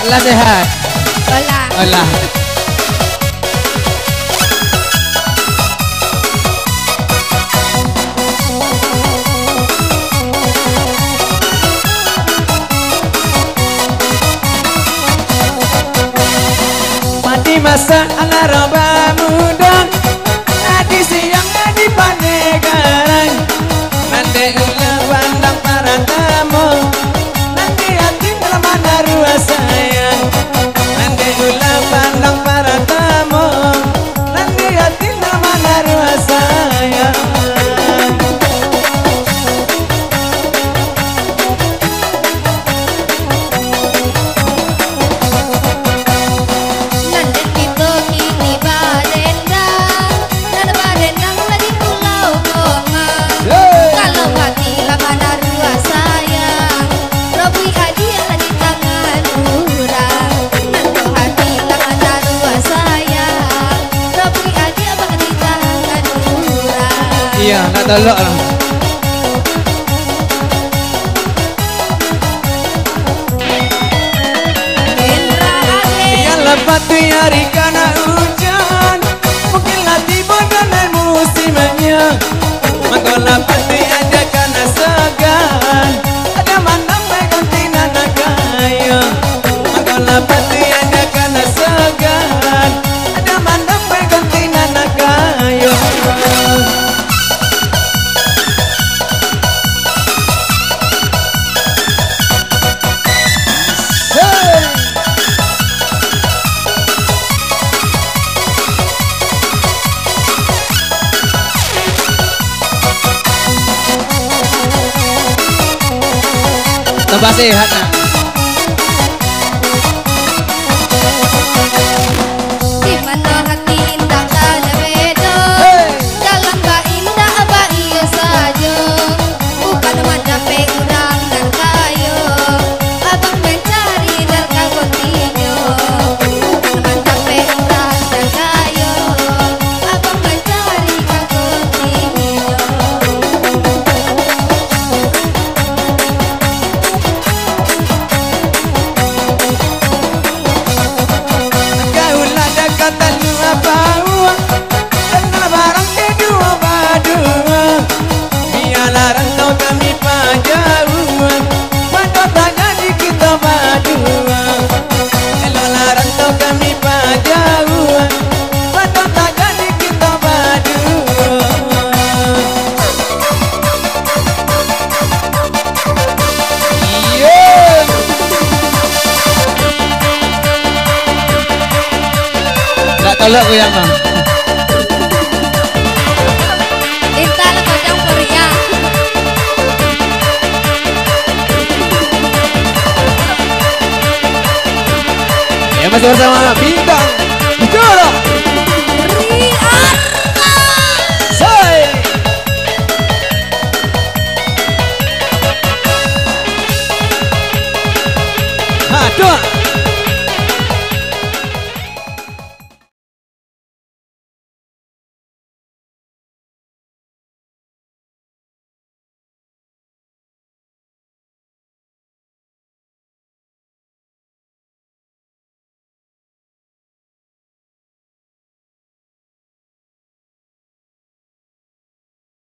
Lah sehat. Olah. Olah. Mati masa alaraba muda, adi siang adi panegaran, nanti ulah pandang para tamu, nanti hati dalam mana ruas sayang, nanti ulah pandang para tamu, nanti hati dalam mana ruas sayang. Iya, nggak telok lah. Yang lebat di hari karena hujan, mungkinlah tiba dan musimnya. Maka lebat di aja karena segan, ada mana ganti nana kaya. Maka lebat di aja karena segan, ada mana ganti nana kaya. Tambah sehat nak. Di mana hati indah tak beda, jalan ba indah ba iya saja, bukan mencapai urang dan kayo, abang mencari dan kagotinyo, bukan mencapai urang dan kayo, abang mencari kagotinyo. Kata dua bawa, kenal barang kedua badua. Biarlah rantau kami pajauan, pada tanya di kita badua. Elolah rantau kami pajauan, pada tanya di kita badua. Iya. Gak tolak gue yang mah. Intan atau campur ya. Ya masih bersama Bintang.